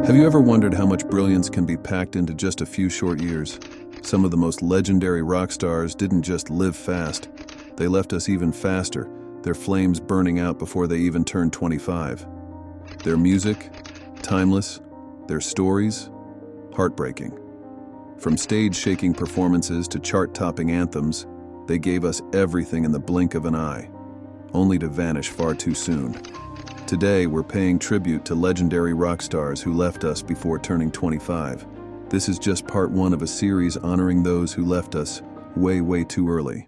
Have you ever wondered how much brilliance can be packed into just a few short years? Some of the most legendary rock stars didn't just live fast, they left us even faster, their flames burning out before they even turned 25. Their music, timeless, their stories, heartbreaking. From stage-shaking performances to chart-topping anthems, they gave us everything in the blink of an eye, only to vanish far too soon. Today, we're paying tribute to legendary rock stars who left us before turning 25. This is just part one of a series honoring those who left us way too early.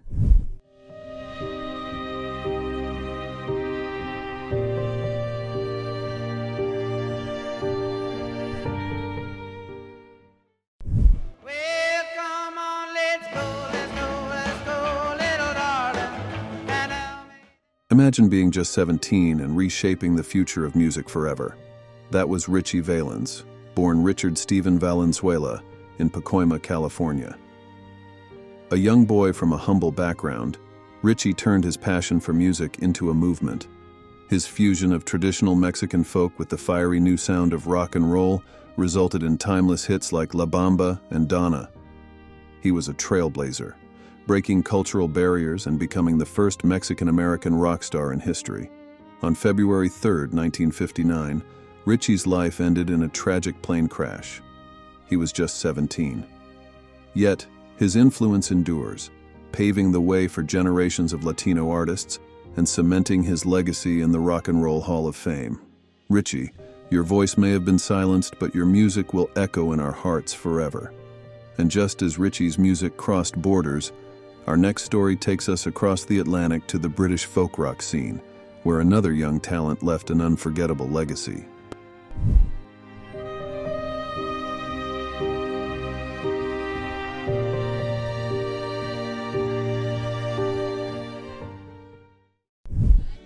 Imagine being just 17 and reshaping the future of music forever. That was Richie Valens, born Richard Stephen Valenzuela in Pacoima, California. A young boy from a humble background, Richie turned his passion for music into a movement. His fusion of traditional Mexican folk with the fiery new sound of rock and roll resulted in timeless hits like La Bamba and Donna. He was a trailblazer, breaking cultural barriers and becoming the first Mexican-American rock star in history. On February 3, 1959, Richie's life ended in a tragic plane crash. He was just 17. Yet, his influence endures, paving the way for generations of Latino artists and cementing his legacy in the Rock and Roll Hall of Fame. Richie, your voice may have been silenced, but your music will echo in our hearts forever. And just as Richie's music crossed borders, our next story takes us across the Atlantic to the British folk rock scene, where another young talent left an unforgettable legacy.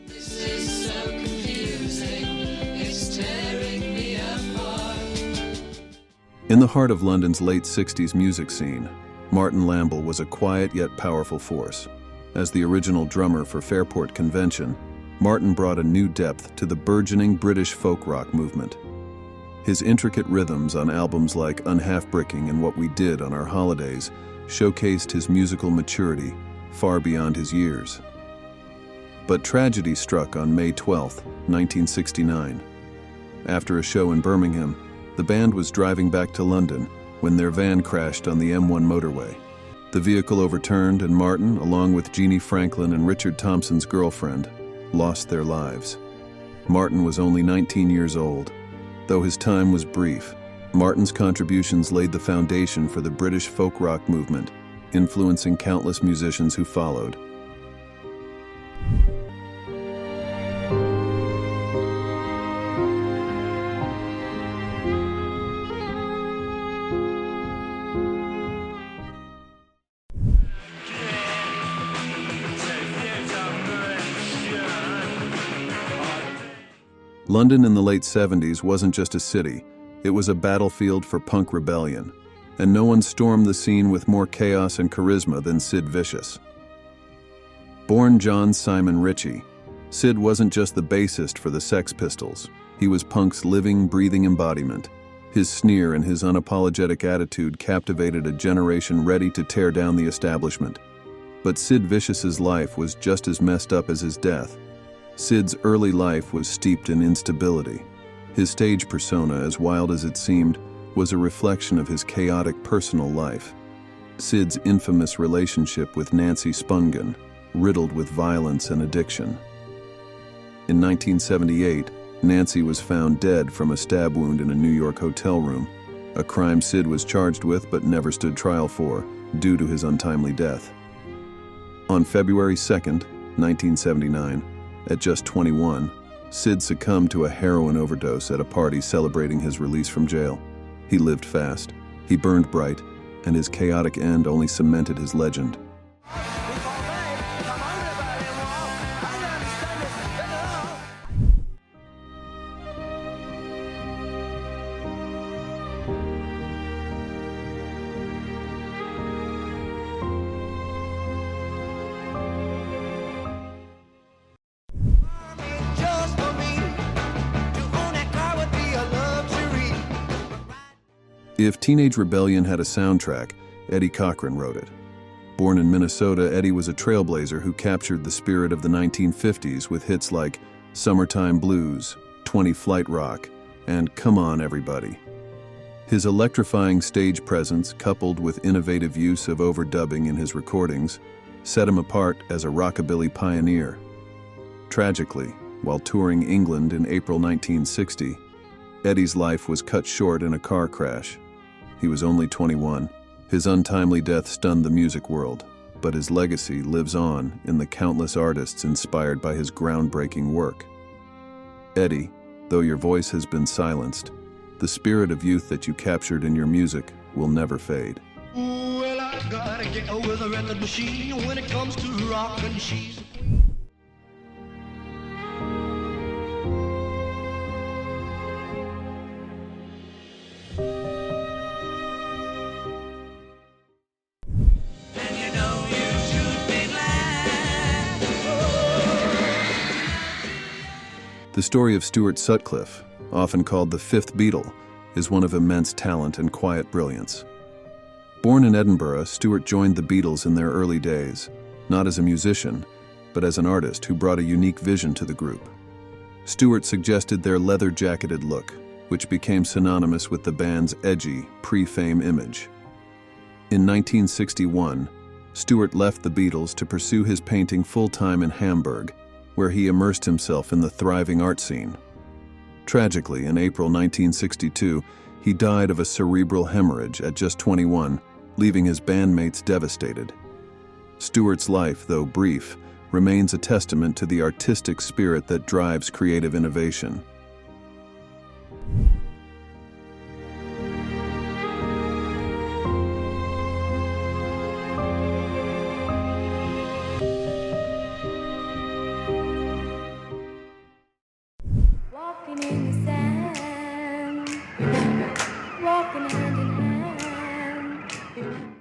This is so confusing, it's tearing me apart. In the heart of London's late 60s music scene, Martin Lamble was a quiet yet powerful force. As the original drummer for Fairport Convention, Martin brought a new depth to the burgeoning British folk rock movement. His intricate rhythms on albums like Unhalf-Bricking and What We Did on Our Holidays showcased his musical maturity far beyond his years. But tragedy struck on May 12, 1969. After a show in Birmingham, the band was driving back to London when their van crashed on the M1 motorway. The vehicle overturned and Martin, along with Jeannie Franklin and Richard Thompson's girlfriend, lost their lives. Martin was only 19 years old. Though his time was brief, Martin's contributions laid the foundation for the British folk rock movement, influencing countless musicians who followed. London in the late 70s wasn't just a city, it was a battlefield for punk rebellion, and no one stormed the scene with more chaos and charisma than Sid Vicious. Born John Simon Ritchie, Sid wasn't just the bassist for the Sex Pistols, he was punk's living, breathing embodiment. His sneer and his unapologetic attitude captivated a generation ready to tear down the establishment. But Sid Vicious's life was just as messed up as his death. Sid's early life was steeped in instability. His stage persona, as wild as it seemed, was a reflection of his chaotic personal life. Sid's infamous relationship with Nancy Spungen, riddled with violence and addiction. In 1978, Nancy was found dead from a stab wound in a New York hotel room, a crime Sid was charged with but never stood trial for, due to his untimely death. On February 2, 1979, at just 21, Sid succumbed to a heroin overdose at a party celebrating his release from jail. He lived fast, he burned bright, and his chaotic end only cemented his legend. If Teenage Rebellion had a soundtrack, Eddie Cochran wrote it. Born in Minnesota, Eddie was a trailblazer who captured the spirit of the 1950s with hits like Summertime Blues, 20 Flight Rock, and Come On Everybody. His electrifying stage presence, coupled with innovative use of overdubbing in his recordings, set him apart as a rockabilly pioneer. Tragically, while touring England in April 1960, Eddie's life was cut short in a car crash. He was only 21. His untimely death stunned the music world, but his legacy lives on in the countless artists inspired by his groundbreaking work. Eddie, though your voice has been silenced, the spirit of youth that you captured in your music will never fade. Well, I gotta get with a record machine when it comes to rock and she's... And you know you should be glad. The story of Stuart Sutcliffe, often called the Fifth Beatle, is one of immense talent and quiet brilliance. Born in Edinburgh, Stuart joined the Beatles in their early days, not as a musician, but as an artist who brought a unique vision to the group. Stuart suggested their leather-jacketed look, which became synonymous with the band's edgy, pre-fame image. In 1961, Stuart left the Beatles to pursue his painting full-time in Hamburg, where he immersed himself in the thriving art scene. Tragically, in April 1962, he died of a cerebral hemorrhage at just 21, leaving his bandmates devastated. Stuart's life, though brief, remains a testament to the artistic spirit that drives creative innovation. Walking in the sand, walking hand in hand.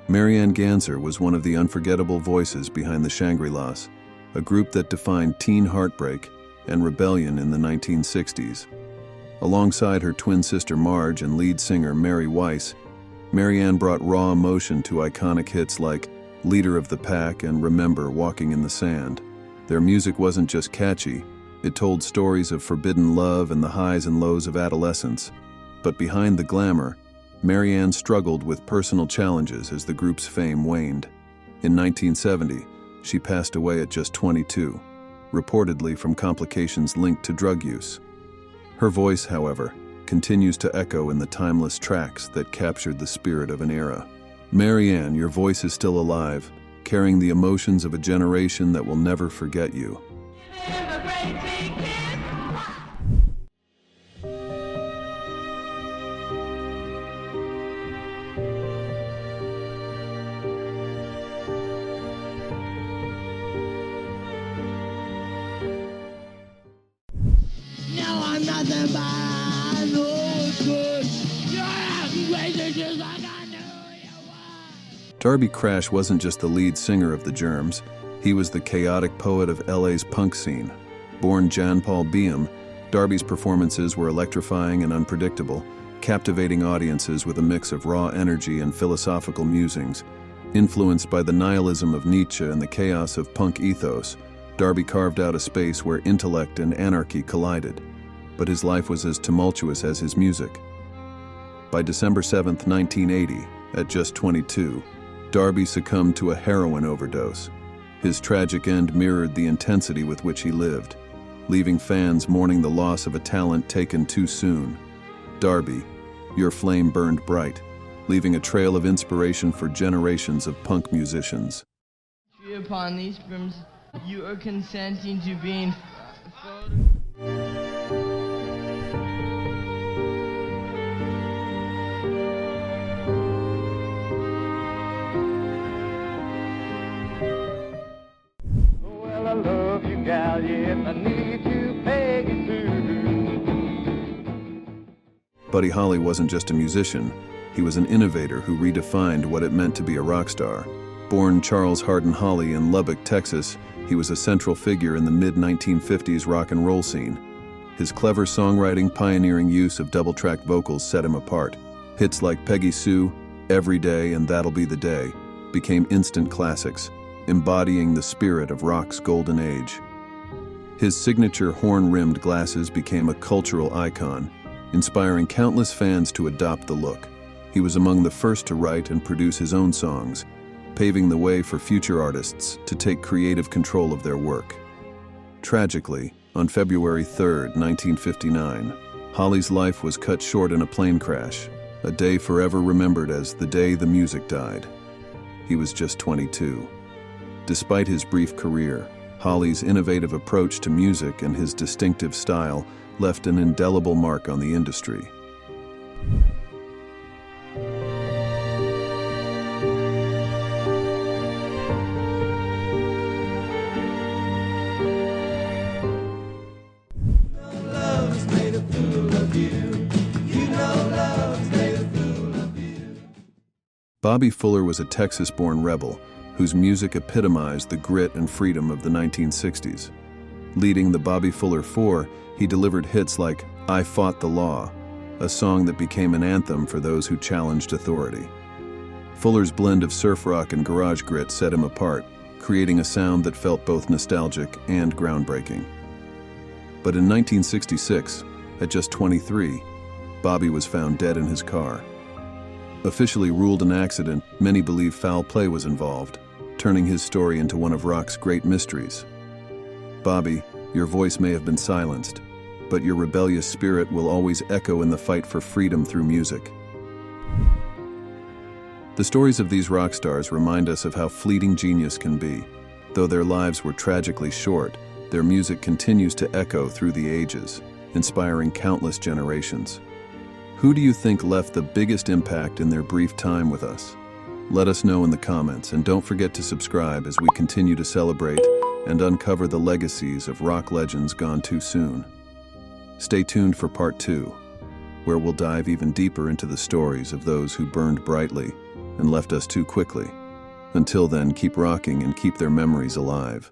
Marianne Ganser was one of the unforgettable voices behind the Shangri-Las, a group that defined teen heartbreak and rebellion in the 1960s. Alongside her twin sister Marge and lead singer Mary Weiss, Marianne brought raw emotion to iconic hits like Leader of the Pack and Remember Walking in the Sand. Their music wasn't just catchy, it told stories of forbidden love and the highs and lows of adolescence. But behind the glamour, Marianne struggled with personal challenges as the group's fame waned. In 1970, she passed away at just 22, reportedly from complications linked to drug use. Her voice, however, continues to echo in the timeless tracks that captured the spirit of an era. Marianne, your voice is still alive, carrying the emotions of a generation that will never forget you. Now I'm nothing but no good. You're acting crazy just like I knew you were. Darby Crash wasn't just the lead singer of the Germs, he was the chaotic poet of LA's punk scene. Born Jan Paul Beam, Darby's performances were electrifying and unpredictable, captivating audiences with a mix of raw energy and philosophical musings. Influenced by the nihilism of Nietzsche and the chaos of punk ethos, Darby carved out a space where intellect and anarchy collided, but his life was as tumultuous as his music. By December 7, 1980, at just 22, Darby succumbed to a heroin overdose. His tragic end mirrored the intensity with which he lived, leaving fans mourning the loss of a talent taken too soon. Darby, your flame burned bright, leaving a trail of inspiration for generations of punk musicians. Upon these terms, you are consenting to being Well, I love you, gal, yeah, if I need to beg you to. Buddy Holly wasn't just a musician, he was an innovator who redefined what it meant to be a rock star. Born Charles Hardin Holly in Lubbock, Texas, he was a central figure in the mid-1950s rock and roll scene. His clever songwriting, pioneering use of double-track vocals set him apart, Hits like Peggy Sue, Every Day, and That'll Be the Day became instant classics, embodying the spirit of rock's golden age. His signature horn-rimmed glasses became a cultural icon, inspiring countless fans to adopt the look. He was among the first to write and produce his own songs, paving the way for future artists to take creative control of their work. Tragically, on February 3, 1959, Holly's life was cut short in a plane crash, a day forever remembered as the day the music died. He was just 22. Despite his brief career, Holly's innovative approach to music and his distinctive style left an indelible mark on the industry. Bobby Fuller was a Texas-born rebel whose music epitomized the grit and freedom of the 1960s. Leading the Bobby Fuller Four, he delivered hits like I Fought the Law, a song that became an anthem for those who challenged authority. Fuller's blend of surf rock and garage grit set him apart, creating a sound that felt both nostalgic and groundbreaking. But in 1966, at just 23, Bobby was found dead in his car. Officially ruled an accident, many believe foul play was involved, turning his story into one of rock's great mysteries. Bobby, your voice may have been silenced, but your rebellious spirit will always echo in the fight for freedom through music. The stories of these rock stars remind us of how fleeting genius can be. Though their lives were tragically short, their music continues to echo through the ages, inspiring countless generations. Who do you think left the biggest impact in their brief time with us? Let us know in the comments, and don't forget to subscribe as we continue to celebrate and uncover the legacies of rock legends gone too soon. Stay tuned for part 2, where we'll dive even deeper into the stories of those who burned brightly and left us too quickly. Until then, keep rocking and keep their memories alive.